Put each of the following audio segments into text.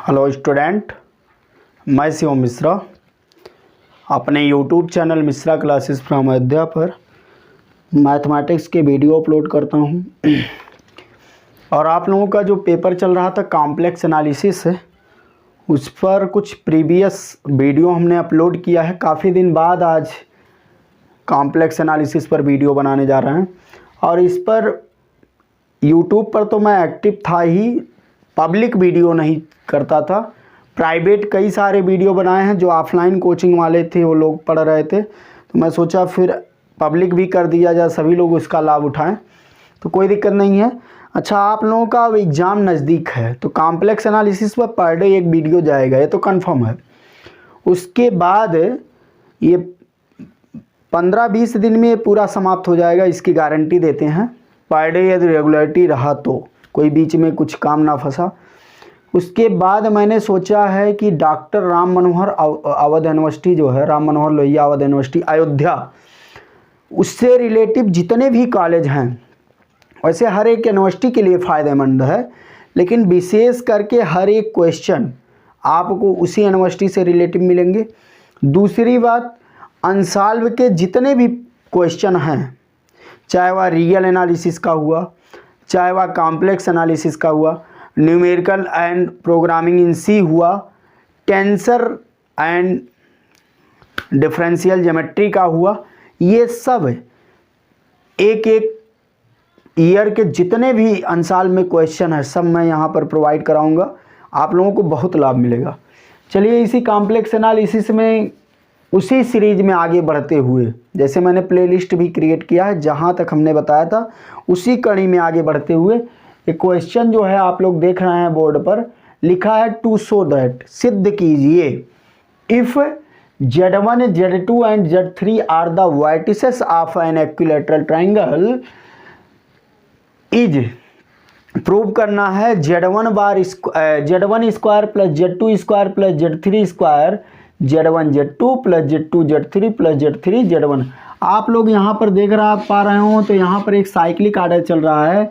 Hello student, मैं शिवम मिश्रा अपने YouTube channel Mishra classes from Ayodhya पर मैथमेटिक्स के वीडियो अपलोड करता हूं। और आप लोगों का जो पेपर चल रहा था कॉम्प्लेक्स एनालिसिस है, उस पर कुछ प्रीवियस वीडियो हमने अपलोड किया है। काफ़ी दिन बाद आज कॉम्प्लेक्स एनालिसिस पर वीडियो बनाने जा रहे हैं। और इस पर यूट्यूब पर तो मैं एक्टिव था ही, पब्लिक वीडियो नहीं करता था। प्राइवेट कई सारे वीडियो बनाए हैं, जो ऑफलाइन कोचिंग वाले थे वो लोग पढ़ रहे थे, तो मैं सोचा फिर पब्लिक भी कर दिया जाए, सभी लोग उसका लाभ उठाएं, तो कोई दिक्कत नहीं है। अच्छा, आप लोगों का अब एग्ज़ाम नज़दीक है तो कॉम्प्लेक्स एनालिसिस पर पर डे एक वीडियो जाएगा, ये तो कंफर्म है। उसके बाद ये 15-20 दिन में ये पूरा समाप्त हो जाएगा, इसकी गारंटी देते हैं। पर डे यदि रेगुलरिटी रहा तो, कोई बीच में कुछ काम ना फंसा। उसके बाद मैंने सोचा है कि डॉक्टर राम मनोहर अवध यूनिवर्सिटी जो है, राम मनोहर लोहिया अवध यूनिवर्सिटी अयोध्या, उससे रिलेटिव जितने भी कॉलेज हैं, वैसे हर एक यूनिवर्सिटी के लिए फ़ायदेमंद है, लेकिन विशेष करके हर एक क्वेश्चन आपको उसी यूनिवर्सिटी से रिलेटिव मिलेंगे। दूसरी बात, अनसॉल्व के जितने भी क्वेश्चन हैं, चाहे वह रियल एनालिसिस का हुआ, चाहे वह कॉम्प्लेक्स एनालिसिस का हुआ, न्यूमेरिकल एंड प्रोग्रामिंग इन सी हुआ, टेंसर एंड डिफरेंशियल ज्योमेट्री का हुआ, ये सब एक एक ईयर के जितने भी अनसाल में क्वेश्चन है, सब मैं यहाँ पर प्रोवाइड कराऊंगा। आप लोगों को बहुत लाभ मिलेगा। चलिए, इसी कॉम्प्लेक्स एनालिसिस में उसी सीरीज में आगे बढ़ते हुए, जैसे मैंने प्लेलिस्ट भी क्रिएट किया है, जहाँ तक हमने बताया था उसी कड़ी में आगे बढ़ते हुए एक क्वेश्चन जो है आप लोग देख रहे हैं बोर्ड पर, लिखा है टू शो दैट, सिद्ध कीजिए, if Z1, Z2 and Z3 are the vertices of an equilateral triangle, is prove करना है Z1 square plus Z2 square plus Z3 square, Z1 Z2 plus Z2 Z3 plus Z3 Z1। आप लोग यहाँ पर देख पा रहे हो तो यहाँ पर एक साइक्लिक आर्डर चल रहा है।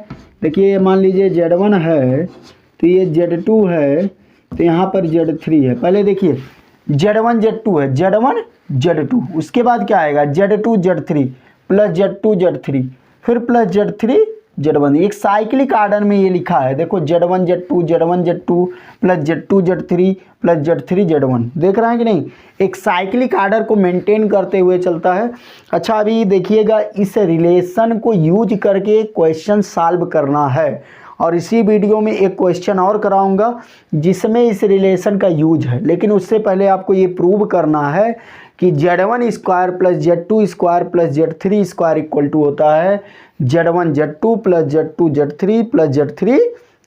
देखिए, मान लीजिए Z1 है तो ये Z2 है, तो यहाँ पर Z3 है। पहले देखिए, Z1 Z2 है, Z1 Z2, उसके बाद क्या आएगा Z2 Z3 plus Z2 Z3 फिर प्लस Z3 Z1। एक साइक्लिक आर्डर में ये लिखा है, देखो Z1 Z2 plus Z2 Z3 plus Z3 Z1, देख रहे हैं कि नहीं? एक साइक्लिक आर्डर को मेंटेन करते हुए चलता है। अच्छा, अभी देखिएगा, इस रिलेशन को यूज करके क्वेश्चन सॉल्व करना है, और इसी वीडियो में एक क्वेश्चन और कराऊंगा जिसमें इस रिलेशन का यूज है। लेकिन उससे पहले आपको ये प्रूव करना है कि Z1 square plus Z2 square plus Z3 square equal to होता है Z1 Z2 plus Z2 Z3 plus Z3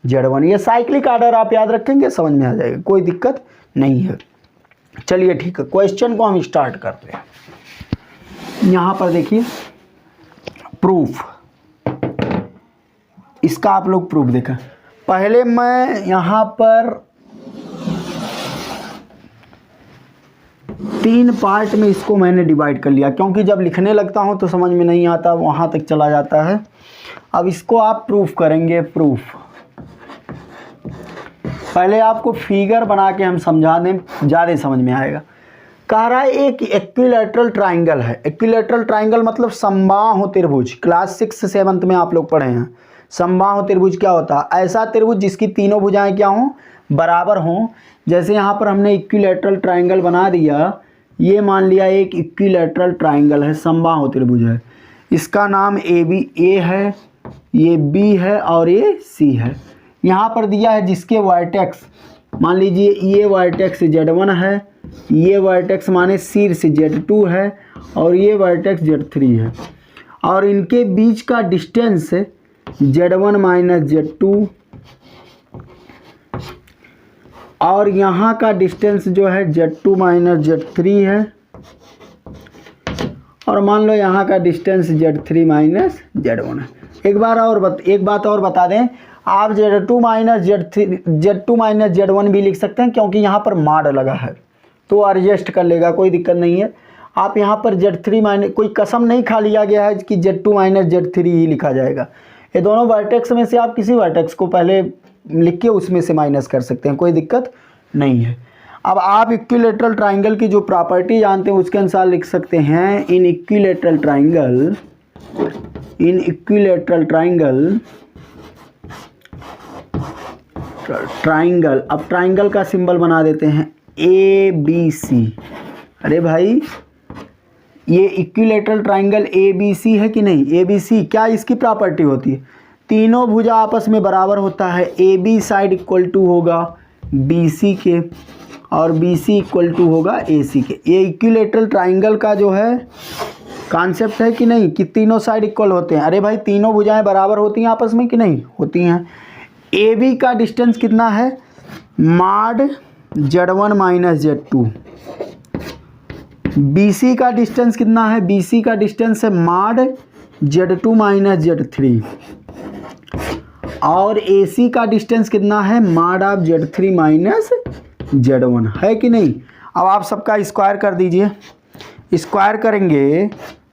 Z1। ये साइक्लिक आर्डर आप याद रखेंगे, समझ में आ जाएगा, कोई दिक्कत नहीं है। चलिए ठीक है, क्वेश्चन को हम स्टार्ट करते हैं। यहाँ पर देखिए प्रूफ, इसका आप लोग प्रूफ देखें। पहले मैं यहाँ पर 3 पार्ट में इसको मैंने डिवाइड कर लिया, क्योंकि जब लिखने लगता हूँ तो समझ में नहीं आता, वहाँ तक चला जाता है। अब इसको आप प्रूफ करेंगे। प्रूफ पहले आपको फिगर बना के हम समझा दें, ज़्यादा समझ में आएगा। कह रहा है एक इक्विलैटरल ट्रायंगल है। इक्विलैटरल ट्रायंगल मतलब समबाहु त्रिभुज, क्लास 6-7 में आप लोग पढ़े हैं। समबाहु त्रिभुज क्या होता है? ऐसा त्रिभुज जिसकी तीनों भुजाएं क्या हों, बराबर हों। जैसे यहाँ पर हमने इक्विलैटरल ट्रायंगल बना दिया, ये मान लिया एक इक्विलैटरल ट्रायंगल है, समबाहु त्रिभुज है। इसका नाम ए है, ये बी है और ये सी है। यहाँ पर दिया है जिसके वर्टेक्स, मान लीजिए ये वर्टेक्स Z1 है, ये वर्टेक्स माने शीर्ष Z2 है और ये वर्टेक्स Z3 है, और इनके बीच का डिस्टेंस Z1 माइनस Z2, और यहाँ का डिस्टेंस जो है Z2 माइनस Z3 है, और मान लो यहाँ का डिस्टेंस Z3 माइनस Z1 है। एक बात और बता दें, आप Z2 माइनस Z1 भी लिख सकते हैं, क्योंकि यहाँ पर माड लगा है तो एडजस्ट कर लेगा, कोई दिक्कत नहीं है। आप यहाँ पर Z3 माइनस, कोई कसम नहीं खा लिया गया है कि Z2 माइनस Z3 ही लिखा जाएगा। ये दोनों वर्टेक्स में से आप किसी वर्टेक्स को पहले लिख के उसमें से माइनस कर सकते हैं, कोई दिक्कत नहीं है। अब आप इक्विलैटरल ट्राइंगल की जो प्रॉपर्टी जानते हैं उसके अनुसार लिख सकते हैं इन इक्विलैटरल ट्राइंगल। अब ट्राइंगल का सिंबल बना देते हैं ABC। अरे भाई ये इक्विलैटरल ट्राइंगल ABC है कि नहीं? ABC क्या इसकी प्रॉपर्टी होती है? तीनों भुजा आपस में बराबर होता है। AB साइड इक्वल टू होगा BC के और BC इक्वल टू होगा AC के। ये इक्विलैटरल ट्राइंगल का जो है कॉन्सेप्ट है कि नहीं, कि तीनों साइड इक्वल होते हैं। अरे भाई तीनों भुजाएं बराबर होती हैं आपस में कि नहीं? होती हैं। AB का डिस्टेंस कितना है? माड Z1 माइनस Z2। BC का डिस्टेंस कितना है? BC का डिस्टेंस है माड Z2 माइनस Z3। और AC का डिस्टेंस कितना है? माड ऑफ Z3 माइनस Z1, है कि नहीं? अब आप सबका स्क्वायर कर दीजिए। स्क्वायर करेंगे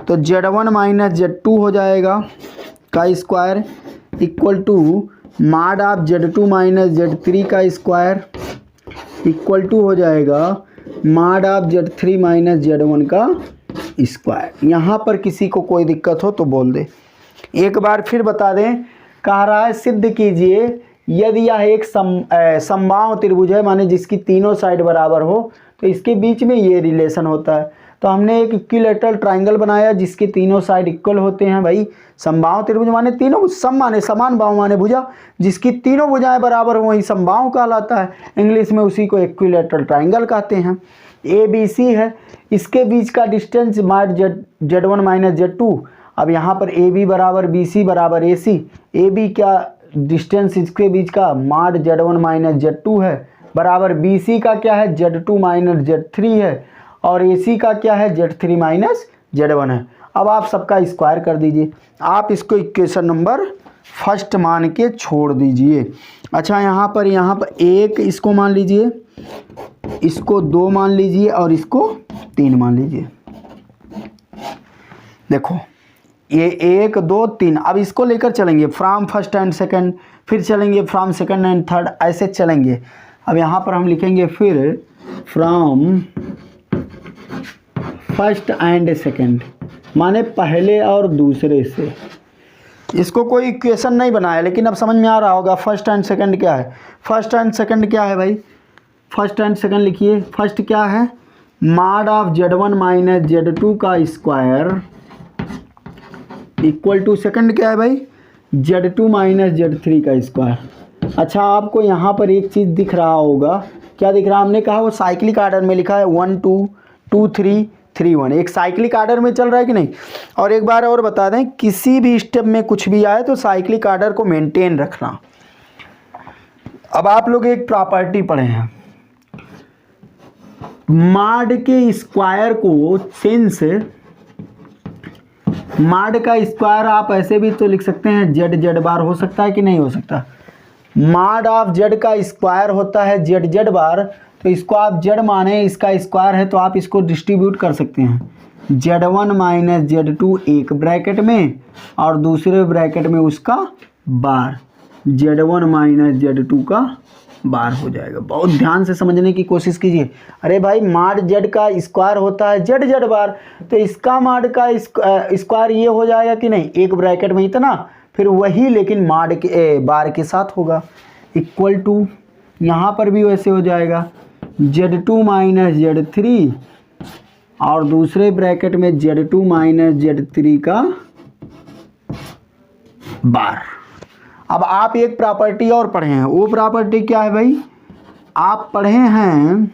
तो Z1 माइनस Z2 हो जाएगा का स्क्वायर इक्वल टू माड ऑफ Z2 माइनस Z3 का स्क्वायर इक्वल टू हो जाएगा माड ऑफ Z3 माइनस Z1 का स्क्वायर। यहाँ पर किसी को कोई दिक्कत हो तो बोल दे। एक बार फिर बता दें, कह रहा है सिद्ध कीजिए यदि यह एक समबाहु त्रिभुज है, माने जिसकी तीनों साइड बराबर हो, तो इसके बीच में ये रिलेशन होता है। तो हमने एक इक्विलैटरल ट्राइंगल बनाया जिसके तीनों साइड इक्वल होते हैं। भाई समबाहु त्रिभुज माने तीनों सम माने समान बाहु माने भुजा, जिसकी तीनों भुजाएं बराबर हो वही समबाहु कहलाता है। इंग्लिश में उसी को इक्विलैटरल ट्राइंगल कहते हैं। ABC है, इसके बीच का डिस्टेंस माड Z1 माइनस Z2। अब यहाँ पर AB बराबर BC बराबर AC। AB क्या डिस्टेंस इसके बीच का माड Z1 माइनस Z2 है, बराबर BC का क्या है? Z2 माइनस Z3 है, और AC का क्या है? Z3 माइनस Z1 है। अब आप सबका स्क्वायर कर दीजिए। आप इसको इक्वेशन नंबर फर्स्ट मान के छोड़ दीजिए। अच्छा यहाँ पर 1 इसको मान लीजिए, इसको 2 मान लीजिए और इसको 3 मान लीजिए। देखो ये 1 2 3। अब इसको लेकर चलेंगे फ्रॉम फर्स्ट एंड सेकंड, फिर चलेंगे फ्रॉम सेकंड एंड थर्ड, ऐसे चलेंगे। अब यहाँ पर हम लिखेंगे फिर फ्रॉम फर्स्ट एंड सेकंड, माने पहले और दूसरे से। इसको कोई इक्वेशन नहीं बनाया, लेकिन अब समझ में आ रहा होगा फर्स्ट एंड सेकंड क्या है। फर्स्ट एंड सेकंड क्या है भाई? फर्स्ट एंड सेकंड लिखिए। फर्स्ट क्या है? माड ऑफ Z1 माइनस Z2 का स्क्वायर इक्वल टू सेकंड क्या है भाई? Z2 माइनस Z3 का स्क्वायर। अच्छा आपको यहाँ पर एक चीज़ दिख रहा होगा, क्या दिख रहा? हमने कहा वो साइक्लिक आर्डर में लिखा है 1 2 2 3 3 1, एक साइक्लिक आर्डर में चल रहा है कि नहीं? और एक बार और बता दें, किसी भी स्टेप में कुछ भी आए तो साइक्लिक आर्डर को मेंटेन रखना। अब आप लोग एक प्रॉपर्टी पढ़े हैं, माड के स्क्वायर को सिंस माड का स्क्वायर आप ऐसे भी तो लिख सकते हैं Z बार, हो सकता है कि नहीं हो सकता? माड ऑफ Z का स्क्वायर होता है Z बार, तो इसको आप Z माने, इसका स्क्वायर है तो आप इसको डिस्ट्रीब्यूट कर सकते हैं। Z1 माइनस Z2 एक ब्रैकेट में और दूसरे ब्रैकेट में उसका बार, Z1 माइनस Z2 का बार हो जाएगा। बहुत ध्यान से समझने की कोशिश कीजिए। अरे भाई माड Z का स्क्वायर होता है Z बार, तो इसका माड का स्क्वायर ये हो जाएगा कि नहीं? एक ब्रैकेट में इतना, फिर वही लेकिन माड के बार के साथ होगा इक्वल टू, यहाँ पर भी वैसे हो जाएगा Z2 माइनस Z3 और दूसरे ब्रैकेट में Z2 माइनस Z3 का बार। अब आप एक प्रॉपर्टी और पढ़े हैं, वो प्रॉपर्टी क्या है भाई? आप पढ़े हैं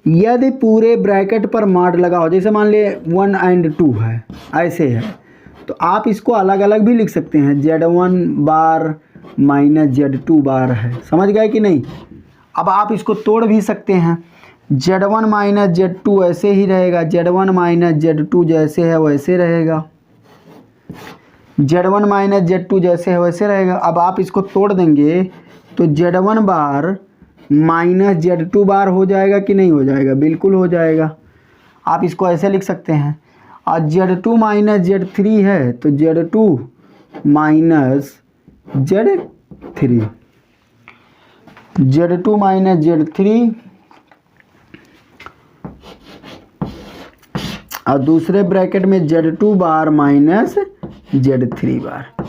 यदि पूरे ब्रैकेट पर माड लगा हो, जैसे मान लिए 1 और 2 है, ऐसे है, तो आप इसको अलग अलग भी लिख सकते हैं। Z1 बार माइनस Z2 बार है, समझ गए कि नहीं? अब आप इसको तोड़ भी सकते हैं। Z1 माइनस Z2 ऐसे ही रहेगा, Z1 माइनस Z2 जैसे है वैसे रहेगा, Z1 माइनस Z2 जैसे है वैसे रहेगा। अब आप इसको तोड़ देंगे तो Z1 बार माइनस Z2 बार हो जाएगा कि नहीं हो जाएगा? बिल्कुल हो जाएगा। आप इसको ऐसे लिख सकते हैं। और Z2 माइनस Z3 है तो Z2 minus Z3। Z2 minus Z3 और दूसरे ब्रैकेट में Z2 बार माइनस Z3 बार।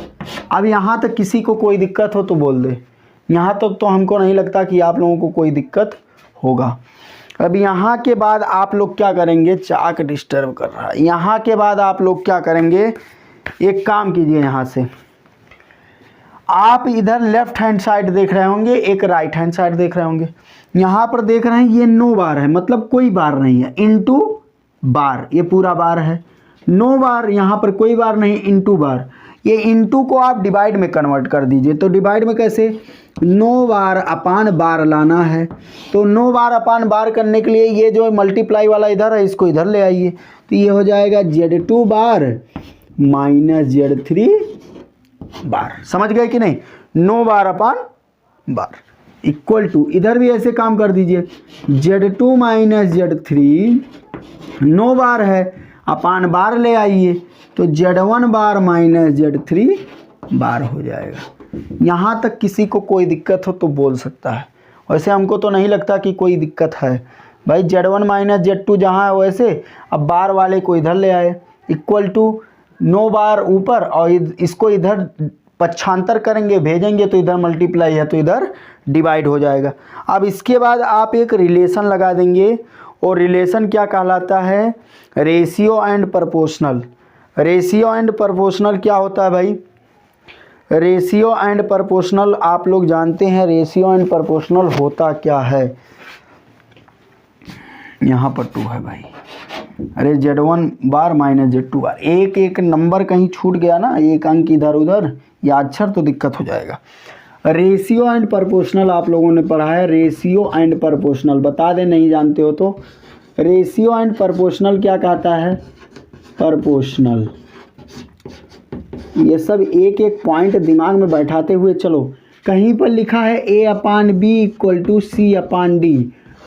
अब यहाँ तक किसी को कोई दिक्कत हो तो बोल दे। यहाँ तक तो हमको नहीं लगता कि आप लोगों को कोई दिक्कत होगा। अब यहाँ के बाद आप लोग क्या करेंगे, चाक डिस्टर्ब कर रहा है। यहाँ के बाद आप लोग क्या करेंगे, एक काम कीजिए, यहाँ से आप इधर लेफ्ट हैंड साइड देख रहे होंगे, एक राइट हैंड साइड देख रहे होंगे। यहाँ पर देख रहे हैं ये नो बार है, मतलब कोई बार नहीं है, इनटू बार, ये पूरा बार है। नो बार, यहाँ पर कोई बार नहीं, इनटू बार। ये इनटू को आप डिवाइड में कन्वर्ट कर दीजिए। तो डिवाइड में कैसे, नो बार अपान बार लाना है। तो नो बार अपान बार करने के लिए ये जो मल्टीप्लाई वाला इधर है, इसको इधर ले आइए। तो ये हो जाएगा Z2 बार माइनस Z3 बार। समझ गए कि नहीं, no bar upon bar equal to, इधर भी ऐसे काम कर दीजिए, Z2 माइनस Z3 नो बार है, अपान बार ले आइए, तो Z1 बार माइनस Z3 बार हो जाएगा। यहाँ तक किसी को कोई दिक्कत हो तो बोल सकता है। वैसे हमको तो नहीं लगता कि कोई दिक्कत है भाई। Z1 माइनस Z2 जहाँ है वैसे, अब बार वाले को इधर ले आए, इक्वल टू नो बार ऊपर और इसको इधर पक्षांतर करेंगे, भेजेंगे तो इधर मल्टीप्लाई है तो इधर डिवाइड हो जाएगा। अब इसके बाद आप एक रिलेशन लगा देंगे, और रिलेशन क्या कहलाता है, ratio and proportional. Ratio and proportional क्या होता है भाई, रेशियो एंड प्रोपोर्शनल आप लोग जानते हैं। रेशियो एंड प्रोपोर्शनल होता क्या है, यहाँ पर 2 है भाई, अरे Z1 बार माइनस Z2 बार, एक एक नंबर कहीं छूट गया ना, एक अंक इधर उधर या अक्षर, तो दिक्कत हो जाएगा। रेशियो एंड प्रोपोर्शनल आप लोगों ने पढ़ा है, रेशियो एंड प्रोपोर्शनल बता दें, नहीं जानते हो तो। रेशियो एंड प्रोपोर्शनल क्या कहता है, प्रोपोर्शनल, ये सब एक एक पॉइंट दिमाग में बैठाते हुए चलो। कहीं पर लिखा है A upon B equal to C upon D,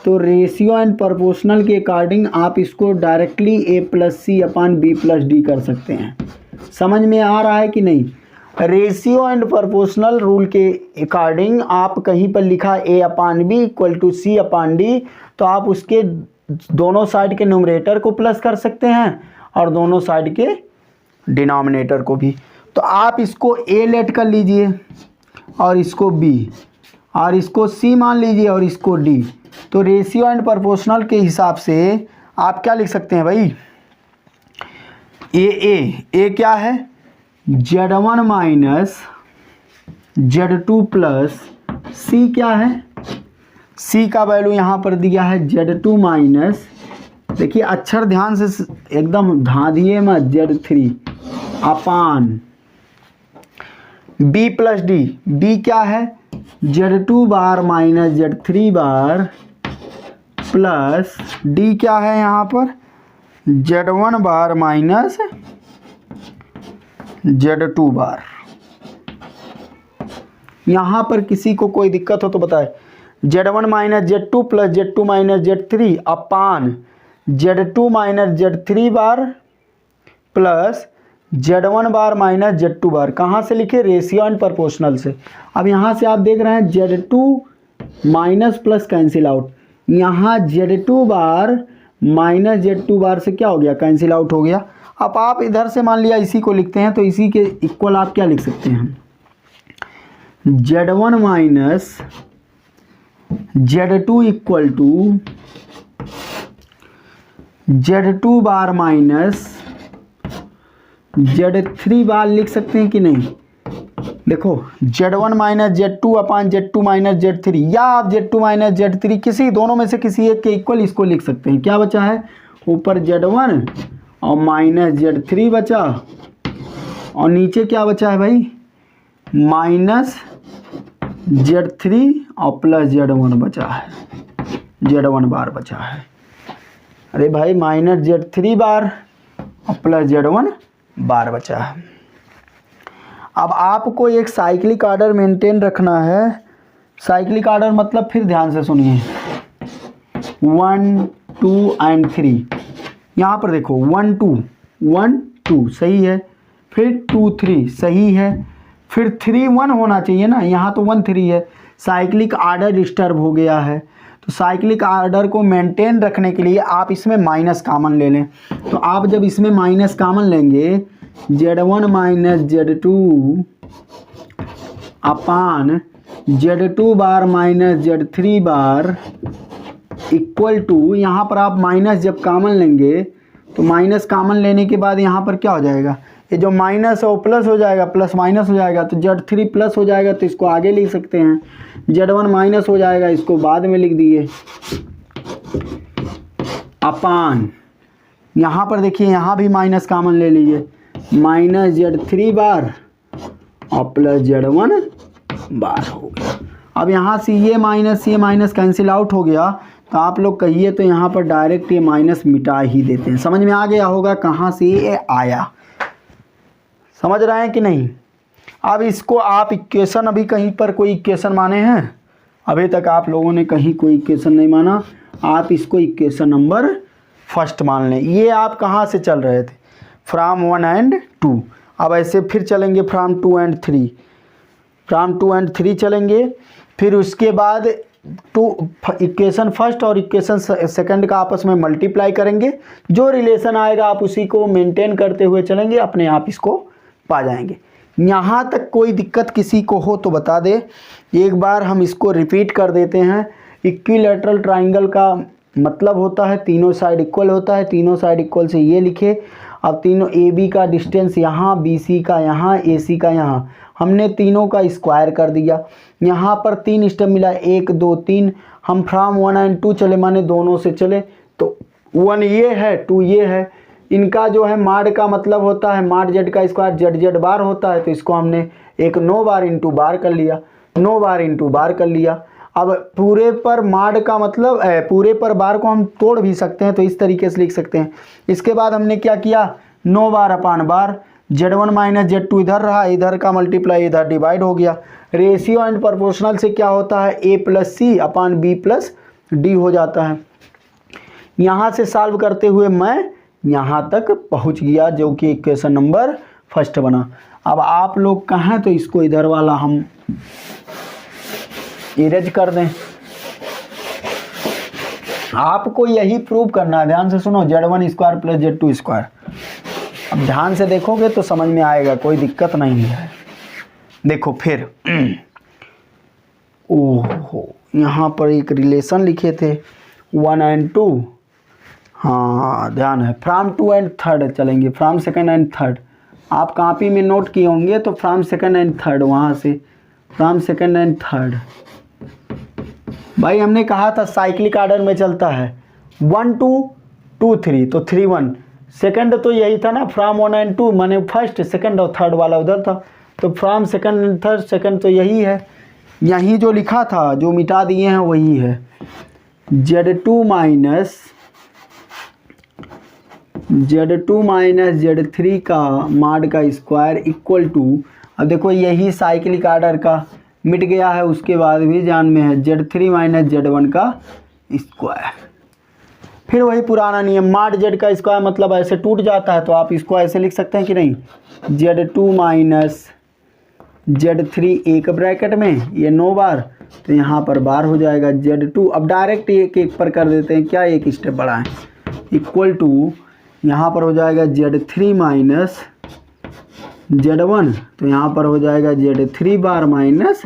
तो रेशियो एंड प्रोपोर्शनल के अकॉर्डिंग आप इसको directly A plus C upon B plus D कर सकते हैं। समझ में आ रहा है कि नहीं। रेशियो एंड प्रोपोर्शनल रूल के अकॉर्डिंग आप कहीं पर लिखा A upon B equal to C upon D, तो आप उसके दोनों साइड के न्यूमरेटर को प्लस कर सकते हैं और दोनों साइड के डिनोमिनेटर को भी। तो आप इसको A लेट कर लीजिए और इसको B, और इसको C मान लीजिए और इसको D। तो रेशियो एंड प्रोपोर्शनल के हिसाब से आप क्या लिख सकते हैं भाई, A क्या है, Z1 minus Z2 plus C क्या है, C का वैल्यू यहाँ पर दिया है Z2 माइनस, देखिए अक्षर ध्यान से एकदम धांधिए मत, Z3 अपान B प्लस D। B क्या है, Z2 बार माइनस Z3 बार प्लस D क्या है यहाँ पर, Z1 बार माइनस Z2 बार। यहाँ पर किसी को कोई दिक्कत हो तो बताए। Z1 minus Z2 plus Z2 minus Z3 अपान Z2 माइनस Z3 बार प्लस Z1 बार माइनस Z2 बार। कहाँ से लिखे, रेशियो एंड प्रोपोर्शनल से। अब यहाँ से आप देख रहे हैं Z2 minus plus cancel out, यहाँ Z2 बार माइनस Z2 बार से क्या हो गया, कैंसिल आउट हो गया। अब आप इधर से मान लिया इसी को लिखते हैं, तो इसी के इक्वल आप क्या लिख सकते हैं, Z1 minus Z2 equal to Z2 bar minus Z3 bar लिख सकते हैं कि नहीं। देखो Z1 minus Z2 upon Z2 minus Z3, या आप Z2 माइनस Z3 किसी दोनों में से किसी एक के इक्वल इसको लिख सकते हैं। क्या बचा है, ऊपर Z1 और माइनस Z3 बचा, और नीचे क्या बचा है भाई, माइनस Z3 और प्लस Z1 बचा है, Z1 बार बचा है। अरे भाई माइनस Z3 बार और प्लस Z1 बार बचा है। अब आपको एक साइक्लिक ऑर्डर मेंटेन रखना है। साइक्लिक ऑर्डर मतलब, फिर ध्यान से सुनिए, 1 2 एंड 3। यहाँ पर देखो 1 2 1 2 सही है, फिर 2 3 सही है, फिर 3 1 होना चाहिए ना, यहाँ तो 1 3 है, साइक्लिक आर्डर डिस्टर्ब हो गया है। तो साइक्लिक आर्डर को मेंटेन रखने के लिए आप इसमें माइनस कॉमन ले लें। तो आप जब इसमें माइनस कॉमन लेंगे Z1 minus Z2 upon Z2 bar minus Z3 bar equal to, यहाँ पर आप माइनस जब कॉमन लेंगे तो माइनस कॉमन लेने के बाद यहाँ पर क्या हो जाएगा, ये जो माइनस है वो प्लस हो जाएगा, प्लस माइनस हो जाएगा तो Z3 प्लस हो जाएगा तो इसको आगे लिख सकते हैं, Z1 माइनस हो जाएगा इसको बाद में लिख दिए, अपान यहाँ पर देखिए यहाँ भी माइनस कॉमन ले लीजिए, माइनस Z3 बार और प्लस Z1 बार हो गया। अब यहाँ से ये माइनस कैंसिल आउट हो गया, तो आप लोग कहिए तो यहाँ पर डायरेक्ट ये माइनस मिटा ही देते हैं। समझ में आ गया होगा कहाँ से ये आया, समझ रहे हैं कि नहीं। अब इसको आप इक्वेशन, अभी कहीं पर कोई इक्वेशन माने हैं, अभी तक आप लोगों ने कहीं कोई इक्वेशन नहीं माना, आप इसको इक्वेशन नंबर फर्स्ट मान लें। ये आप कहाँ से चल रहे थे, फ्राम 1 एंड 2। अब ऐसे फिर चलेंगे फ्राम 2 एंड 3, फ्राम 2 एंड 3 चलेंगे, फिर उसके बाद इक्वेशन फर्स्ट और इक्वेशन सेकंड का आपस में मल्टीप्लाई करेंगे, जो रिलेशन आएगा आप उसी को मेंटेन करते हुए चलेंगे, अपने आप इसको पा जाएंगे। यहाँ तक कोई दिक्कत किसी को हो तो बता दे, एक बार हम इसको रिपीट कर देते हैं। इक्विलैटरल ट्राइंगल का मतलब होता है तीनों साइड इक्वल होता है, तीनों साइड इक्वल से ये लिखे। अब तीनों ए बी का डिस्टेंस यहाँ, बी सी का यहाँ, ए सी का यहाँ, हमने तीनों का स्क्वायर कर दिया। यहाँ पर 3 स्टेप मिला, 1 2 3। हम फ्राम 1 एंड 2 चले, माने दोनों से चले, तो 1 ये है 2 ये है। इनका जो है माड का मतलब होता है, माड जेड का स्क्वायर जेड जेड बार होता है, तो इसको हमने एक 9 बार इंटू बार कर लिया, 9 बार इंटू बार कर लिया। अब पूरे पर माड का मतलब पूरे पर बार को हम तोड़ भी सकते हैं, तो इस तरीके से लिख सकते हैं। इसके बाद हमने क्या किया, 9 बार अपान बार, Z1 माइनस Z2 इधर रहा, इधर का मल्टीप्लाई इधर डिवाइड हो गया। रेशियो एंड प्रोपोर्शनल से क्या होता है, A plus C upon B plus D हो जाता है। यहाँ से सॉल्व करते हुए मैं यहाँ तक पहुँच गया, जो कि इक्वेशन नंबर फर्स्ट बना। अब आप लोग कहें तो इसको इधर वाला हम इरेज कर दें। आपको यही प्रूव करना है, ध्यान से सुनो, Z1 square plus Z2 square. अब ध्यान से देखोगे तो समझ में आएगा, कोई दिक्कत नहीं है। देखो फिर ओहो, यहाँ पर एक रिलेशन लिखे थे 1 एंड 2, हाँ ध्यान है। फ्राम 2 एंड 3 चलेंगे, फ्राम सेकंड एंड थर्ड। आप कॉपी में नोट किए होंगे तो फ्राम सेकंड एंड थर्ड, वहाँ से फ्राम सेकंड एंड थर्ड। भाई हमने कहा था साइक्लिक आर्डर में चलता है 1 2 2 3, तो 3 1। सेकंड तो यही था ना, फ्राम 1 एंड 2, माने फर्स्ट सेकंड और थर्ड वाला उधर था, तो from second and third, second तो यही है। यहीं जो लिखा था, जो मिटा दिए हैं वही है, Z2 माइनस Z3 का माड का स्क्वायर इक्वल टू, अब देखो यही साइक्लिक आर्डर का मिट गया है, उसके बाद भी जान में है Z3 माइनस Z1 का स्क्वायर। फिर वही पुराना नियम, माड जेड का स्क्वायर मतलब ऐसे टूट जाता है, तो आप इसको ऐसे लिख सकते हैं कि नहीं, Z2 माइनस Z3 एक ब्रैकेट में, ये 9 बार, तो यहाँ पर बार हो जाएगा Z2। अब डायरेक्ट एक एक पर कर देते हैं, क्या एक स्टेप बढ़ाएं, इक्वल टू यहाँ पर हो जाएगा Z3 माइनस Z1, तो यहाँ पर हो जाएगा Z3 बार माइनस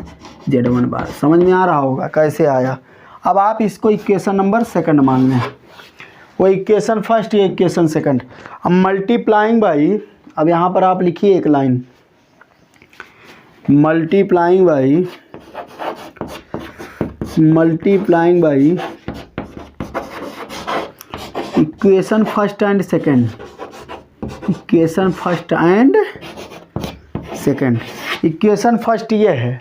Z1 बार। समझ में आ रहा होगा कैसे आया। अब आप इसको इक्वेशन नंबर सेकंड मान लें, वो इक्वेशन फर्स्ट, ये इक्वेशन सेकंड। अब मल्टीप्लाइंग बाई, अब यहाँ पर आप लिखिए एक line, multiplying by equation first and second, equation first and second. Equation first ये है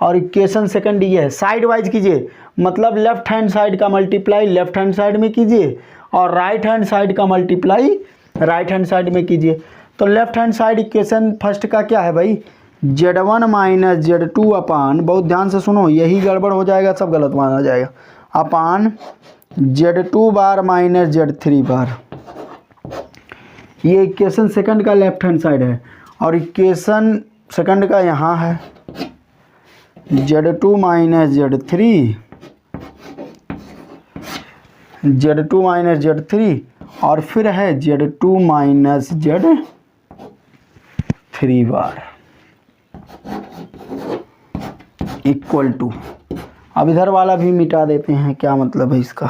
और इक्वेशन सेकंड ये है, साइड वाइज कीजिए, मतलब लेफ्ट हैंड साइड का मल्टीप्लाई लेफ्ट हैंड साइड में कीजिए और राइट हैंड साइड का मल्टीप्लाई राइट हैंड साइड में कीजिए। तो left hand side equation first का क्या है भाई, Z1 माइनस Z2 अपान, बहुत ध्यान से सुनो, यही गड़बड़ हो जाएगा, सब गलत माना जाएगा, अपान Z2 बार माइनस Z3 बार। ये इक्वेशन सेकंड का लेफ्ट हैंड साइड है और इक्वेशन सेकंड का यहाँ है, Z2 minus Z3, Z2 minus Z3 और फिर है Z2 minus Z3 bar equal to. अब इधर वाला भी मिटा देते हैं, क्या मतलब है इसका,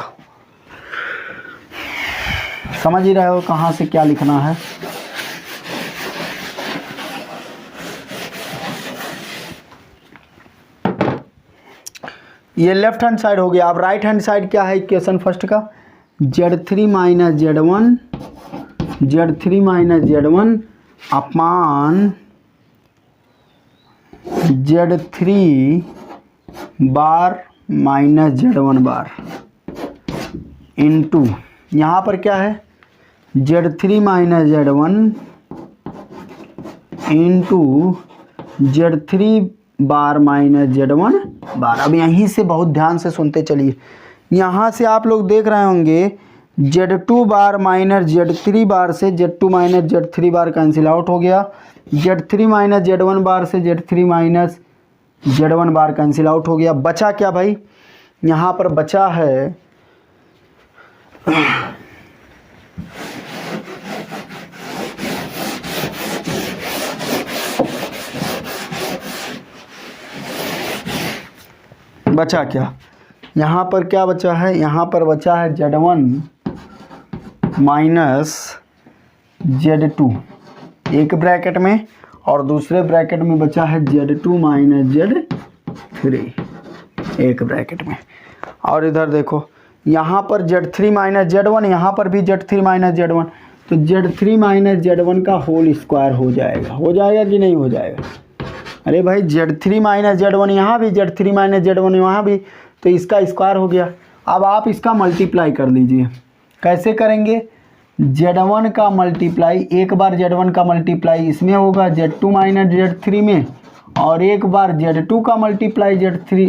समझ ही रहे हो कहाँ से क्या लिखना है। ये लेफ्ट हैंड साइड हो गया। अब राइट हैंड साइड क्या है इक्वेशन फर्स्ट का, Z3 minus Z1, Z3 minus Z1 अपान Z3 बार माइनस Z1 बार इनटू, यहाँ पर क्या है Z3 minus Z1 into Z3 बार माइनस Z1 बार। अब यहीं से बहुत ध्यान से सुनते चलिए, यहाँ से आप लोग देख रहे होंगे Z2 बार माइनस Z3 बार से Z2 माइनस Z3 बार कैंसिल आउट हो गया, Z3 माइनस Z1 बार से Z3 माइनस Z1 बार कैंसिल आउट हो गया। बचा क्या भाई, यहाँ पर बचा है बचा क्या, यहाँ पर क्या बचा है, यहाँ पर बचा है Z1 माइनस Z2 एक ब्रैकेट में, और दूसरे ब्रैकेट में बचा है Z2 माइनस Z3 एक ब्रैकेट में। और इधर देखो यहाँ पर Z3 माइनस Z1, यहाँ पर भी Z3 माइनस Z1, तो Z3 माइनस Z1 का होल स्क्वायर हो जाएगा कि नहीं हो जाएगा। अरे भाई Z3 माइनस Z1 यहाँ भी, Z3 माइनस Z1 यहाँ भी, तो इसका स्क्वायर हो गया। अब आप इसका मल्टीप्लाई कर लीजिए, कैसे करेंगे, Z1 का मल्टीप्लाई, एक बार Z1 का मल्टीप्लाई इसमें होगा Z2 माइनस Z3 में, और एक बार Z2 का मल्टीप्लाई Z3,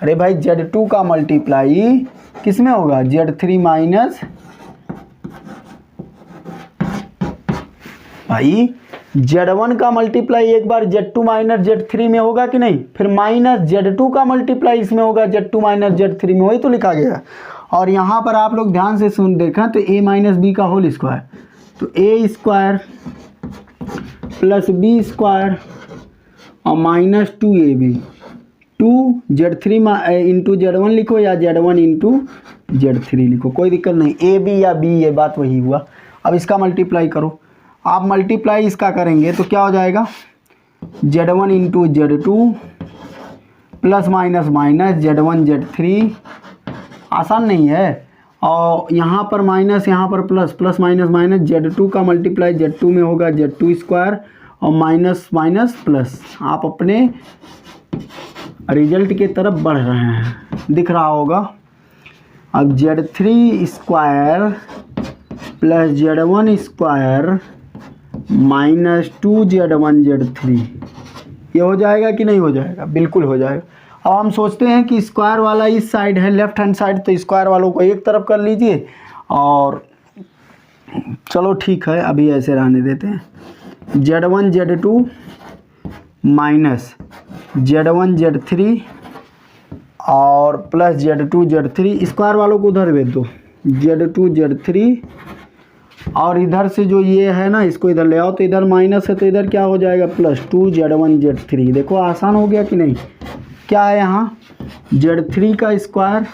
अरे भाई Z2 का मल्टीप्लाई किस में होगा, Z3 माइनस, भाई Z1 का मल्टीप्लाई एक बार Z2 माइनस Z3 में होगा कि नहीं, फिर माइनस Z2 का मल्टीप्लाई इसमें होगा Z2 माइनस Z3 में, वही तो लिखा गया। और यहाँ पर आप लोग ध्यान से सुन देखा तो a माइनस बी का होल स्क्वायर, तो a square plus b square और minus 2ab, 2 Z3 into Z1 लिखो या Z1 इंटू Z3 लिखो, कोई दिक्कत नहीं, ab या b ये बात वही हुआ। अब इसका मल्टीप्लाई करो, आप मल्टीप्लाई इसका करेंगे तो क्या हो जाएगा, Z1 into Z2 plus minus minus Z1 Z3, आसान नहीं है, और यहाँ पर माइनस यहाँ पर plus, plus minus minus, Z2 का मल्टीप्लाई Z2 में होगा Z2 स्क्वायर और माइनस माइनस प्लस। आप अपने रिजल्ट की तरफ बढ़ रहे हैं, दिख रहा होगा। अब Z3 स्क्वायर plus Z1 square minus 2Z1 Z3, ये हो जाएगा कि नहीं हो जाएगा, बिल्कुल हो जाएगा। अब हम सोचते हैं कि स्क्वायर वाला इस साइड है, लेफ्ट हैंड साइड, तो स्क्वायर वालों को एक तरफ कर लीजिए, और चलो ठीक है अभी ऐसे रहने देते हैं। Z1 Z2 minus Z1 Z3 और प्लस Z2 Z3, स्क्वायर वालों को उधर भेज दो, Z2 Z3, और इधर से जो ये है ना इसको इधर ले आओ, तो इधर माइनस है तो इधर क्या हो जाएगा, प्लस 2 Z1 Z3। देखो आसान हो गया कि नहीं, क्या है यहाँ Z3 का स्क्वायर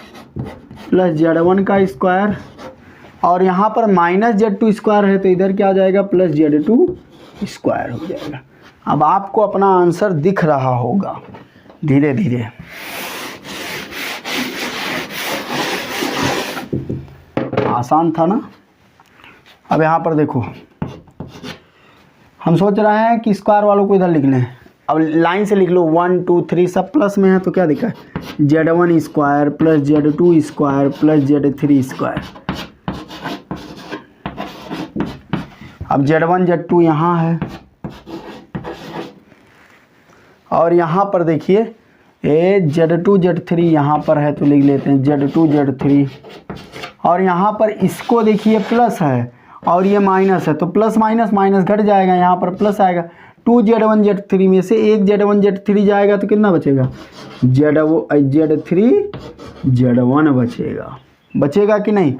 प्लस Z1 का स्क्वायर, और यहाँ पर माइनस Z2 स्क्वायर है तो इधर क्या हो जाएगा, प्लस Z2 स्क्वायर हो जाएगा। अब आपको अपना आंसर दिख रहा होगा धीरे धीरे। आसान था ना। अब यहाँ पर देखो, हम सोच रहे हैं कि स्क्वायर वालों को इधर लिख लें, अब लाइन से लिख लो, 1 2 3 सब प्लस में है तो क्या दिखा है, Z1 square plus Z2 square plus Z3 square. अब Z1 Z2 यहाँ है, और यहाँ पर देखिए Z2 Z3 यहाँ पर है तो लिख लेते हैं Z2 Z3, और यहाँ पर इसको देखिए प्लस है और ये माइनस है, तो प्लस माइनस माइनस घट जाएगा, यहाँ पर प्लस आएगा, 2Z1 Z3 में से एक Z1 Z3 जाएगा तो कितना बचेगा, Z3 Z1 बचेगा कि नहीं।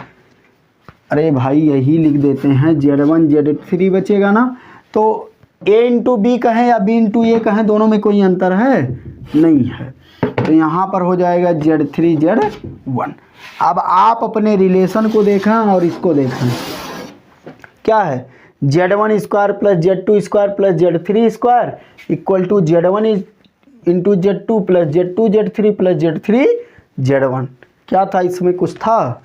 अरे भाई यही लिख देते हैं, Z1 Z3 बचेगा ना। तो A इंटू बी कहें या B इंटू ए कहें, दोनों में कोई अंतर है नहीं है। तो यहाँ पर हो जाएगा Z3 Z1। अब आप अपने रिलेशन को देखें और इसको देखें, क्या है, Z1 square plus Z2 square plus Z3 square equal to Z1 into Z2 plus Z2 Z3 plus Z3 Z1। क्या था इसमें, कुछ था,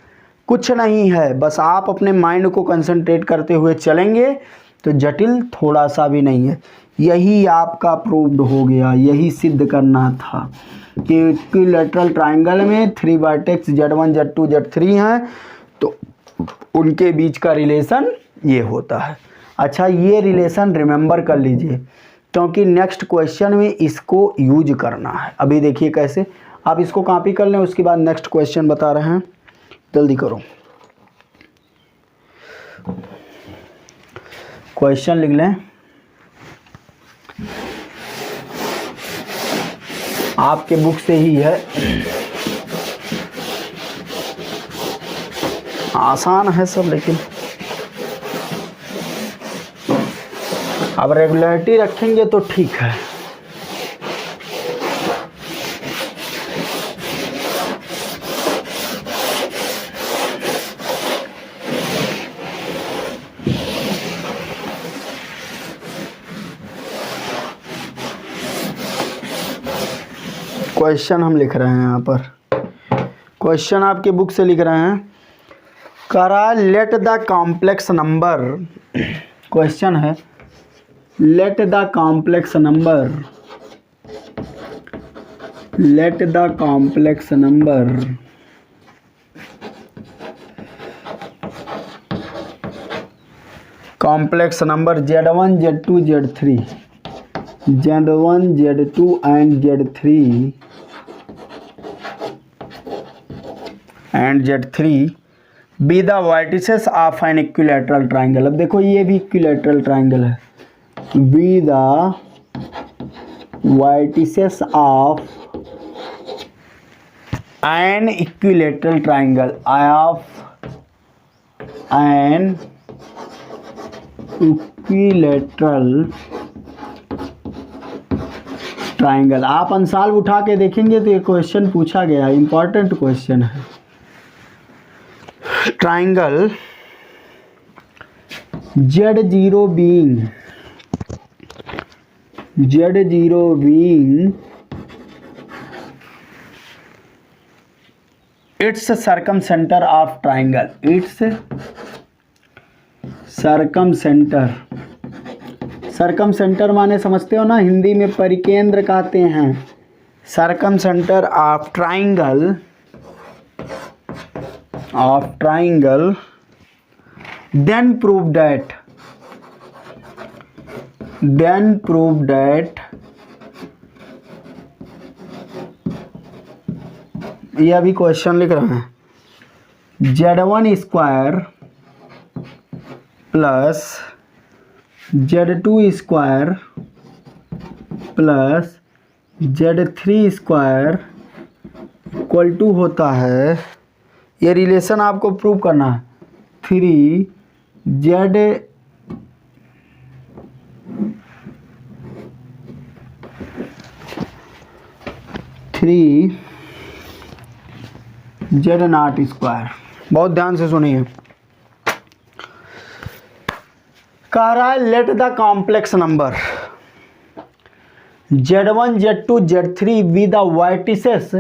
कुछ नहीं है। बस आप अपने माइंड को कंसंट्रेट करते हुए चलेंगे तो जटिल थोड़ा सा भी नहीं है। यही आपका प्रूव्ड हो गया, यही सिद्ध करना था कि इक्विलैटरल ट्राइंगल में 3 वर्टेक्स Z1 Z2 Z3 हैं तो उनके बीच का रिलेशन ये होता है। अच्छा, ये रिलेशन रिमेंबर कर लीजिए क्योंकि नेक्स्ट क्वेश्चन में इसको यूज करना है। अभी देखिए कैसे, आप इसको कॉपी कर लें, उसके बाद नेक्स्ट क्वेश्चन बता रहे हैं, जल्दी करो। क्वेश्चन लिख लें, आपके बुक से ही है, आसान है सब, लेकिन अब रेगुलरिटी रखेंगे तो ठीक है। क्वेश्चन हम लिख रहे हैं यहाँ पर, क्वेश्चन आपके बुक से लिख रहे हैं, करा let the complex number, question है let the complex number, let the complex number complex number Z1 Z2 Z3 Z1 Z2 and Z3 be the vertices of an equilateral triangle. अब देखो ये भी इक्विलैटरल ट्राइंगल है, be the vertices of an equilateral triangle, of an equilateral triangle. आप unsolved उठा के देखेंगे तो ये क्वेश्चन पूछा गया, इंपॉर्टेंट क्वेश्चन है। Triangle Z0 being its circumcenter of triangle, its circumcenter, circumcentre माने समझते हो ना, हिंदी में परिकेंद्र कहते हैं। Circumcentre of triangle, then prove that, ये अभी क्वेश्चन लिख रहे हैं, Z1 square plus Z2 square plus Z3 square equal to होता है, ये रिलेशन आपको प्रूव करना है, 3Z0 स्क्वायर। बहुत ध्यान से सुनिए, कह रहा है let the complex number Z1 Z2 Z3 be the vertices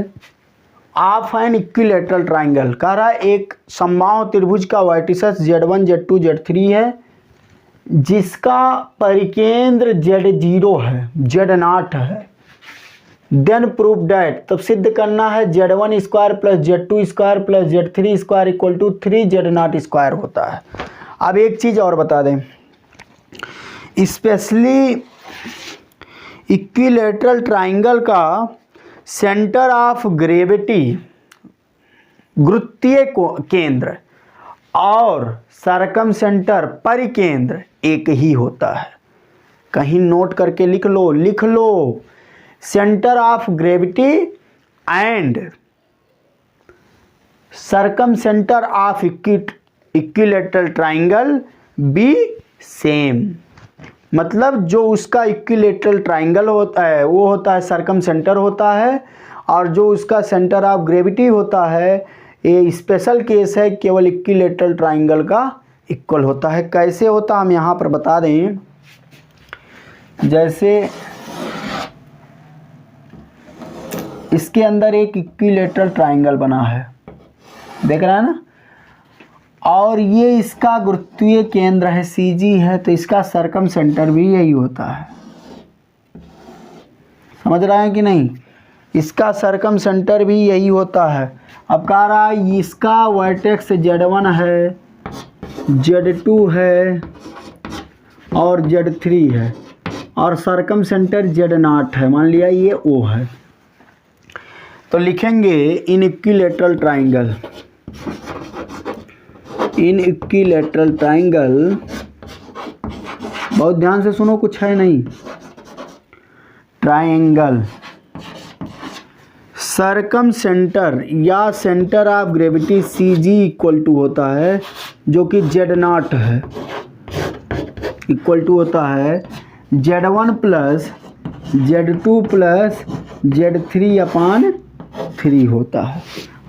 of an equilateral triangle. कह रहा है एक समबाहु त्रिभुज का वर्टिसेस Z1 Z2 Z3 है जिसका परिकेंद्र Z0 है, Z0 है। देन प्रूव दैट, तब सिद्ध करना है Z1 square plus Z2 square plus Z3 square equal to 3Z0 square होता है। अब एक चीज़ और बता दें, स्पेशली इक्विलैटरल ट्राइंगल का सेंटर ऑफ ग्रेविटी, गुरुत्वीय केंद्र, और सरकम सेंटर परिकेंद्र एक ही होता है। कहीं नोट करके लिख लो। Centre of gravity and circumcentre of equilateral triangle be same. मतलब जो उसका इक्विलेटरल ट्राइंगल होता है वो होता है सर्कम सेंटर होता है, और जो उसका सेंटर ऑफ ग्रेविटी होता है ये स्पेशल केस है, केवल इक्विलेटरल ट्राइंगल का इक्वल होता है। कैसे होता हम यहाँ पर बता दें। जैसे इसके अंदर एक इक्विलेटरल ट्राइंगल बना है, देख रहा है ना, और ये इसका गुरुत्वीय केंद्र है CG है, तो इसका सर्कम सेंटर भी यही होता है। समझ रहा है कि नहीं, इसका सर्कम सेंटर भी यही होता है। अब कह रहा है इसका वर्टेक्स Z1 है, Z2 है और Z3 है, और सर्कम सेंटर Z0 है, मान लिया ये O है। तो लिखेंगे in equilateral triangle, in equilateral triangle, बहुत ध्यान से सुनो, कुछ है नहीं, ट्राइंगल सर्कम सेंटर या centre of gravity CG equal to होता है, जो कि Z0 है, इक्वल टू होता है Z1 plus Z2 plus Z3 upon 3 होता है।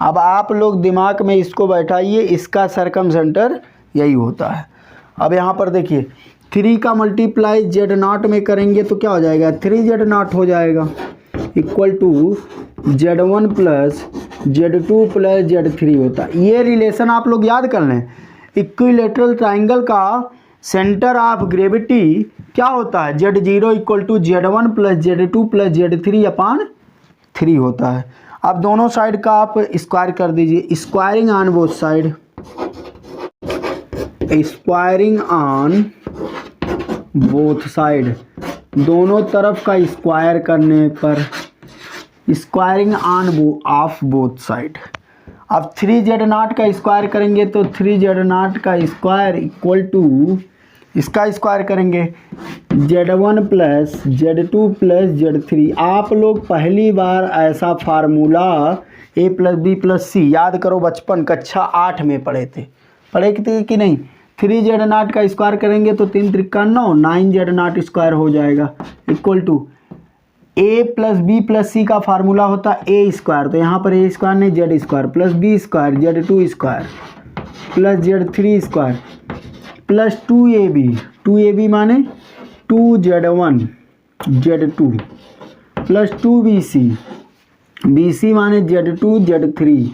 अब आप लोग दिमाग में इसको बैठाइए, इसका सर्कम सेंटर यही होता है। अब यहाँ पर देखिए 3 का मल्टीप्लाई Z0 में करेंगे तो क्या हो जाएगा, 3Z0 हो जाएगा, equal to Z1 plus Z2 plus Z3 होता है। ये रिलेशन आप लोग याद कर लें। इक्विलेटरल ट्राइंगल का सेंटर ऑफ ग्रेविटी क्या होता है, Z0 equal to Z1 plus Z2 plus Z3 upon 3 होता है। अब दोनों साइड का आप स्क्वायर कर दीजिए, squaring on both side, squaring on both side, दोनों तरफ का स्क्वायर करने पर, squaring on off both side. अब 3Z0 का स्क्वायर करेंगे तो 3Z0 का स्क्वायर इक्वल टू, इसका स्क्वायर करेंगे Z1 plus Z2 plus Z3। आप लोग पहली बार ऐसा formula A plus B plus C याद करो, बचपन कक्षा 8 में पढ़े थे कि नहीं। 3Z0 का स्क्वायर करेंगे तो 3 त्रिका 9, 9Z0 स्क्वायर हो जाएगा, equal to A plus B plus C का फार्मूला होता है A स्क्वायर, तो यहाँ पर A स्क्वायर नहीं Z square plus B square Z2 square plus Z3 स्क्वायर प्लस 2AB माने 2Z1 Z2 प्लस 2BC माने Z2 Z3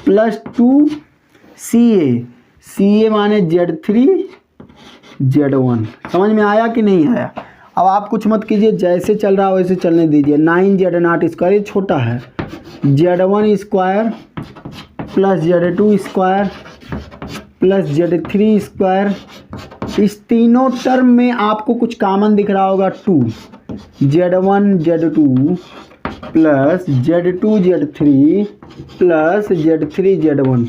प्लस 2CA माने Z3 Z1। समझ में आया कि नहीं आया। अब आप कुछ मत कीजिए, जैसे चल रहा है वैसे चलने दीजिए। 9Z0 स्क्वायर, ये छोटा है, Z1 square plus Z2 square plus Z3 square. इस तीनों टर्म में आपको कुछ कॉमन दिख रहा होगा, 2 Z1 Z2 plus Z2 Z3 plus Z3 Z1।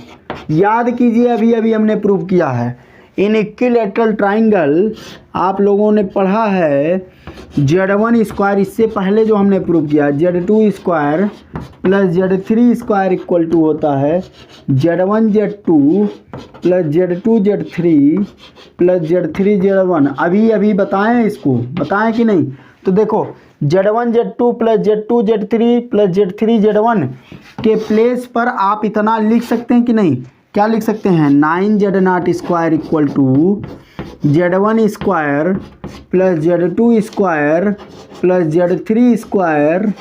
याद कीजिए, अभी हमने प्रूव किया है इन इक्विलेटरल ट्राइंगल, आप लोगों ने पढ़ा है Z1 स्क्वायर, इससे पहले जो हमने प्रूव किया Z2 square plus Z3 square equal to होता है Z1 Z2 plus Z2 Z3 plus Z3 Z1। अभी बताएं, इसको बताएं कि नहीं। तो देखो Z1 Z2 plus Z2 Z3 plus Z3 Z1 के प्लेस पर आप इतना लिख सकते हैं कि नहीं। क्या लिख सकते हैं, 9Z0 square equal to Z1 square plus Z2 square plus Z3 square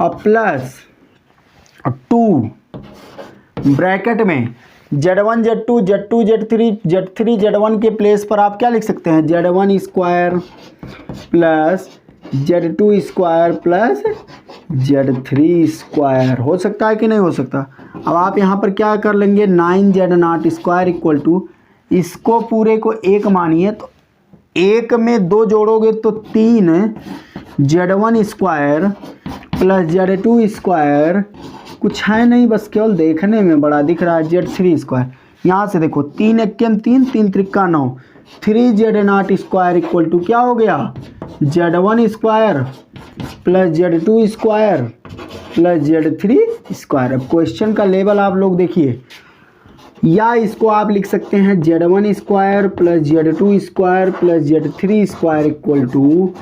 और प्लस 2 ब्रैकेट में Z1 Z2 Z2 Z3 Z1 के प्लेस पर आप क्या लिख सकते हैं, Z1 square plus Z2 square plus Z3 square. हो सकता है कि नहीं हो सकता। अब आप यहाँ पर क्या कर लेंगे, 9Z0 स्क्वायर इक्वल टू, इसको पूरे को 1 मानिए, तो 1 में 2 जोड़ोगे तो 3 Z1 square plus Z2 square, कुछ है नहीं, बस केवल देखने में बड़ा दिख रहा है, Z3 स्क्वायर। यहाँ से देखो 3 1 3 3 Trika 9, 3z0 square equal to क्या हो गया, z1 square plus z2 square plus z3 square. अब क्वेश्चन का लेवल आप लोग देखिए, या इसको आप लिख सकते हैं z1 square plus z2 square plus z3 square equal to,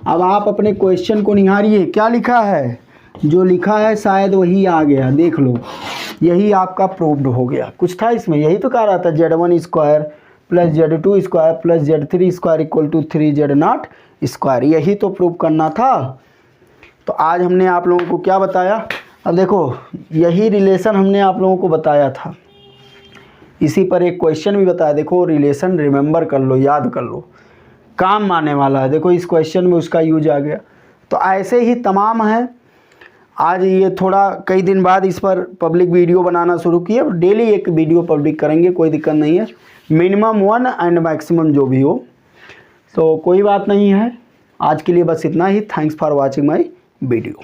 अब आप अपने क्वेश्चन को निहारिए, क्या लिखा है, जो लिखा है शायद वही आ गया, देख लो, यही आपका प्रूव्ड हो गया। कुछ था इसमें, यही तो कह रहा था z1 square plus z2 square plus z3 square equal to 3z0 square, यही तो प्रूव करना था। तो आज हमने आप लोगों को क्या बताया, अब देखो यही रिलेशन हमने आप लोगों को बताया था, इसी पर एक क्वेश्चन भी बताया, देखो रिलेशन रिमेंबर कर लो, याद कर लो, काम आने वाला है। देखो इस क्वेश्चन में उसका यूज आ गया। तो ऐसे ही तमाम है। आज ये थोड़ा कई दिन बाद इस पर पब्लिक वीडियो बनाना शुरू किए, डेली एक वीडियो पब्लिक करेंगे, कोई दिक्कत नहीं है, मिनिमम 1 एंड मैक्सिमम जो भी हो, तो कोई बात नहीं है। आज के लिए बस इतना ही। Thanks for watching my video.